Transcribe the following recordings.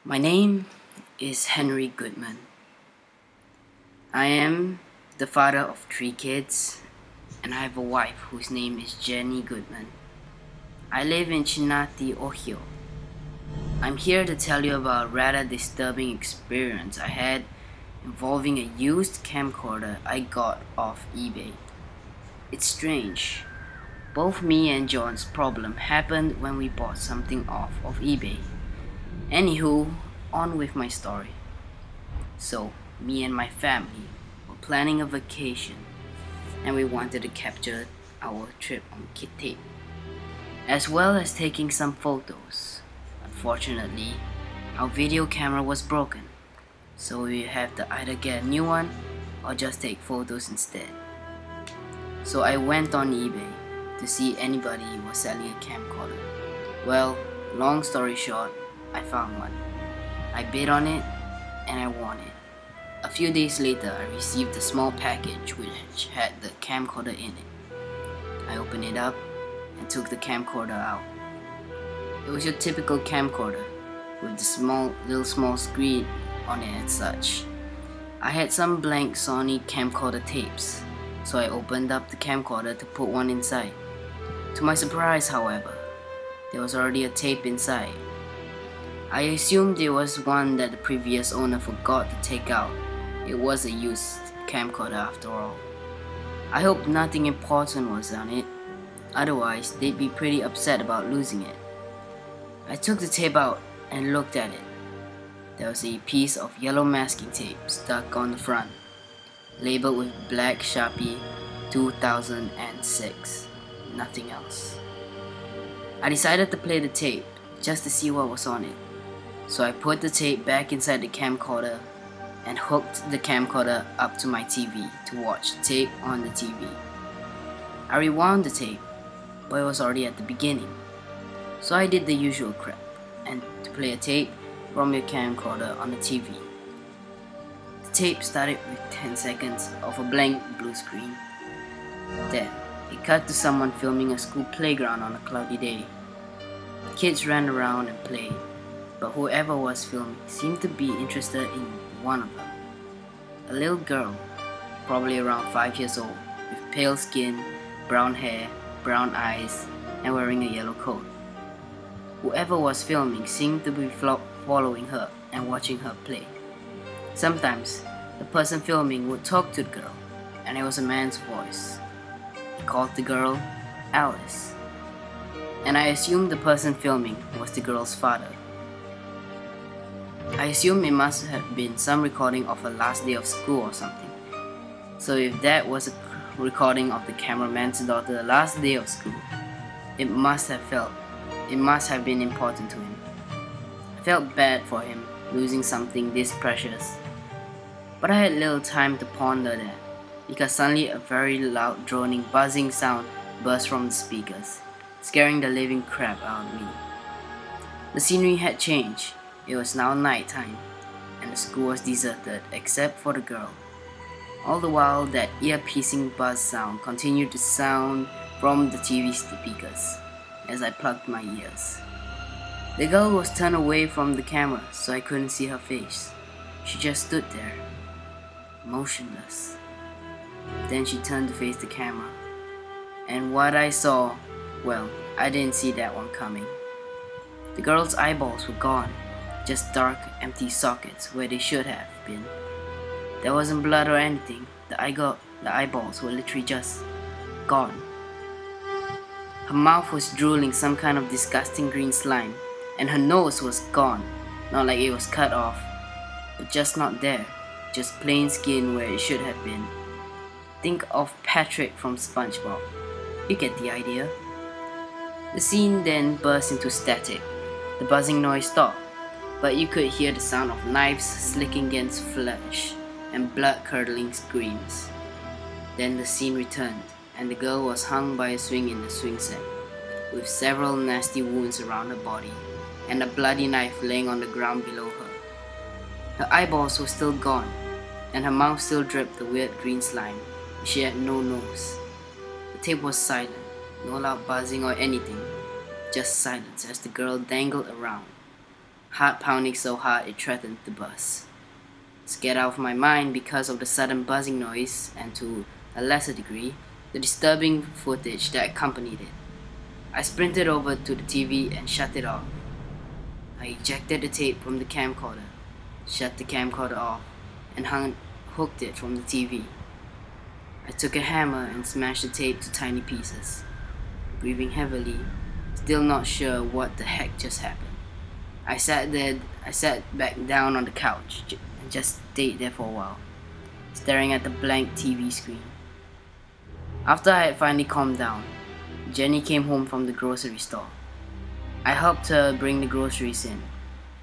My name is Henry Goodman. I am the father of 3 kids, and I have a wife whose name is Jenny Goodman. I live in Cincinnati, Ohio. I'm here to tell you about a rather disturbing experience I had involving a used camcorder I got off eBay. It's strange. Both me and John's problem happened when we bought something off of eBay. Anywho, on with my story. So, me and my family were planning a vacation, and we wanted to capture our trip on tape, as well as taking some photos. Unfortunately, our video camera was broken, so we had to either get a new one or just take photos instead. So I went on eBay to see anybody was selling a camcorder. Well, long story short, I found one. I bid on it and I won it. A few days later, I received a small package which had the camcorder in it. I opened it up and took the camcorder out. It was your typical camcorder with the small screen on it and such. I had some blank Sony camcorder tapes, so I opened up the camcorder to put one inside. To my surprise, however, there was already a tape inside. I assumed it was one that the previous owner forgot to take out. It was a used camcorder after all. I hope nothing important was on it, otherwise they'd be pretty upset about losing it. I took the tape out and looked at it. There was a piece of yellow masking tape stuck on the front, labeled with black Sharpie 2006. Nothing else. I decided to play the tape just to see what was on it. So I put the tape back inside the camcorder and hooked the camcorder up to my TV to watch the tape on the TV. I rewound the tape, but it was already at the beginning. So I did the usual crap and to play a tape from your camcorder on the TV. The tape started with 10 seconds of a blank blue screen. Then it cut to someone filming a school playground on a cloudy day. Kids ran around and played, but whoever was filming seemed to be interested in one of them. A little girl, probably around 5 years old, with pale skin, brown hair, brown eyes, and wearing a yellow coat. Whoever was filming seemed to be following her and watching her play. Sometimes, the person filming would talk to the girl, and it was a man's voice. He called the girl Alice, and I assumed the person filming was the girl's father. I assume it must have been some recording of her last day of school or something. So if that was a recording of the cameraman's daughter's last day of school, it must have been important to him. I felt bad for him losing something this precious, but I had little time to ponder that, because suddenly a very loud droning buzzing sound burst from the speakers, scaring the living crap out of me. The scenery had changed. It was now nighttime, and the school was deserted except for the girl. All the while, that ear-piercing buzz sound continued to sound from the TV speakers as I plugged my ears. The girl was turned away from the camera, so I couldn't see her face. She just stood there, motionless. Then she turned to face the camera, and what I saw, well, I didn't see that one coming. The girl's eyeballs were gone. Just dark, empty sockets where they should have been. There wasn't blood or anything. The eyeballs were literally just gone. Her mouth was drooling some kind of disgusting green slime, and her nose was gone. Not like it was cut off, but just not there. Just plain skin where it should have been. Think of Patrick from SpongeBob. You get the idea. The scene then burst into static. The buzzing noise stopped, but you could hear the sound of knives slicking against flesh and blood-curdling screams. Then the scene returned, and the girl was hung by a swing in the swing set, with several nasty wounds around her body, and a bloody knife laying on the ground below her. Her eyeballs were still gone, and her mouth still dripped the weird green slime. She had no nose. The tape was silent, no loud buzzing or anything, just silence as the girl dangled around. heart pounding so hard it threatened to burst. Scared out of my mind because of the sudden buzzing noise and, to a lesser degree, the disturbing footage that accompanied it, I sprinted over to the TV and shut it off. I ejected the tape from the camcorder, shut the camcorder off, and hooked it from the TV. I took a hammer and smashed the tape to tiny pieces. Breathing heavily, still not sure what the heck just happened. I sat back down on the couch and just stayed there for a while, staring at the blank TV screen. After I had finally calmed down, Jenny came home from the grocery store. I helped her bring the groceries in.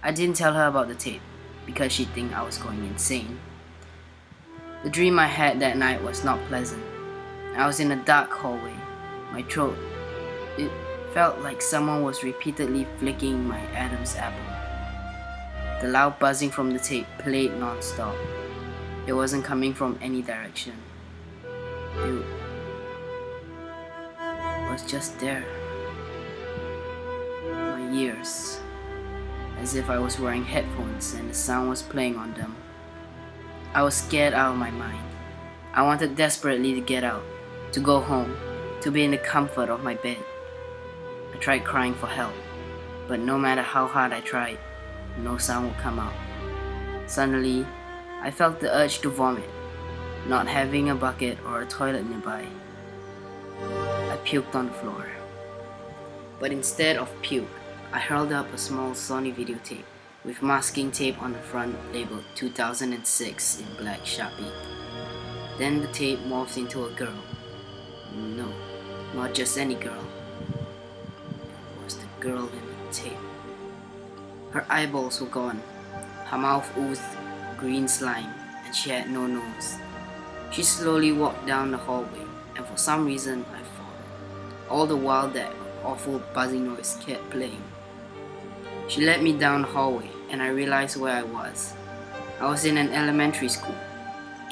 I didn't tell her about the tape because she'd think I was going insane. The dream I had that night was not pleasant. I was in a dark hallway. My throat, it felt like someone was repeatedly flicking my Adam's apple. The loud buzzing from the tape played non-stop. It wasn't coming from any direction. It was just there. My ears, as if I was wearing headphones and the sound was playing on them. I was scared out of my mind. I wanted desperately to get out, to go home, to be in the comfort of my bed. I tried crying for help, but no matter how hard I tried, no sound would come out. Suddenly, I felt the urge to vomit, not having a bucket or a toilet nearby. I puked on the floor. But instead of puke, I hurled up a small Sony videotape with masking tape on the front labeled 2006 in black Sharpie. Then the tape morphed into a girl. No, not just any girl. It was the girl in the tape. Her eyeballs were gone. Her mouth oozed green slime, and she had no nose. She slowly walked down the hallway, and for some reason I followed. All the while that awful buzzing noise kept playing. She led me down the hallway, and I realized where I was. I was in an elementary school.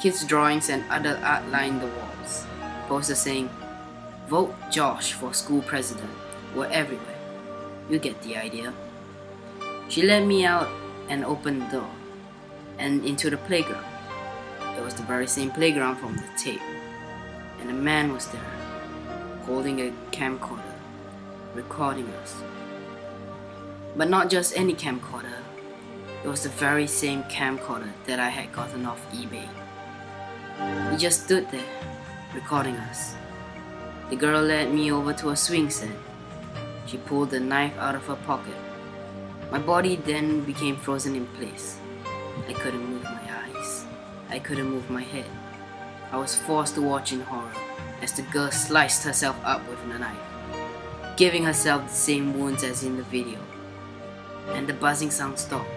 Kids' drawings and other art lined the walls. Posters saying, "Vote Josh for school president," were everywhere. You get the idea. She led me out and opened the door, and into the playground. It was the very same playground from the tape, and a man was there, holding a camcorder, recording us. But not just any camcorder. It was the very same camcorder that I had gotten off eBay. He just stood there, recording us. The girl led me over to a swing set. She pulled the knife out of her pocket. My body then became frozen in place. I couldn't move my eyes. I couldn't move my head. I was forced to watch in horror as the girl sliced herself up with a knife, giving herself the same wounds as in the video. And the buzzing sound stopped,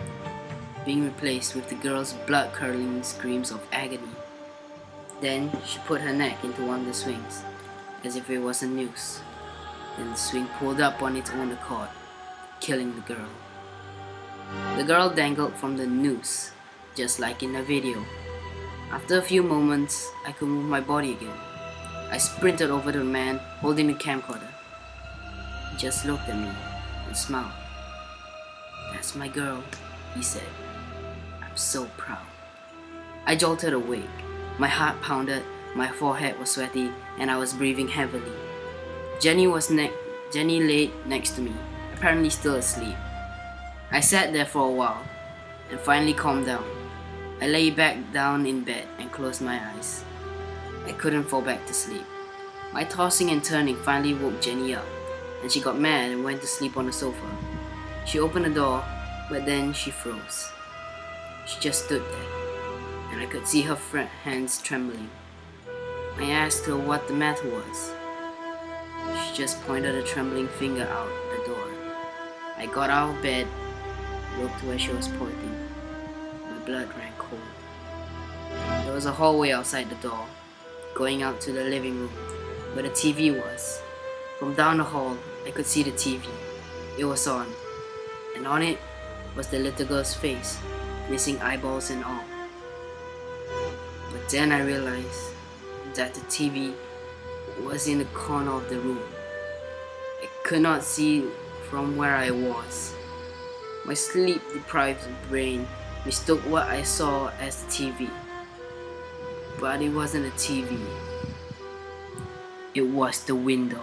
being replaced with the girl's blood-curdling screams of agony. Then she put her neck into one of the swings, as if it was a noose. Then the swing pulled up on its own accord, killing the girl. The girl dangled from the noose, just like in the video. After a few moments, I could move my body again. I sprinted over to the man holding the camcorder. He just looked at me and smiled. "That's my girl," he said. "I'm so proud." I jolted awake. My heart pounded, my forehead was sweaty, and I was breathing heavily. Jenny laid next to me, apparently still asleep. I sat there for a while, and finally calmed down. I lay back down in bed and closed my eyes. I couldn't fall back to sleep. My tossing and turning finally woke Jenny up, and she got mad and went to sleep on the sofa. She opened the door, but then she froze. She just stood there, and I could see her hands trembling. I asked her what the matter was. She just pointed a trembling finger out the door. I got out of bed, looked where she was pointing. My blood ran cold. There was a hallway outside the door, going out to the living room, where the TV was. From down the hall, I could see the TV. It was on, and on it was the little girl's face, missing eyeballs and all. But then I realized that the TV was in the corner of the room. I could not see from where I was. My sleep-deprived brain mistook what I saw as the TV. But it wasn't a TV. It was the window.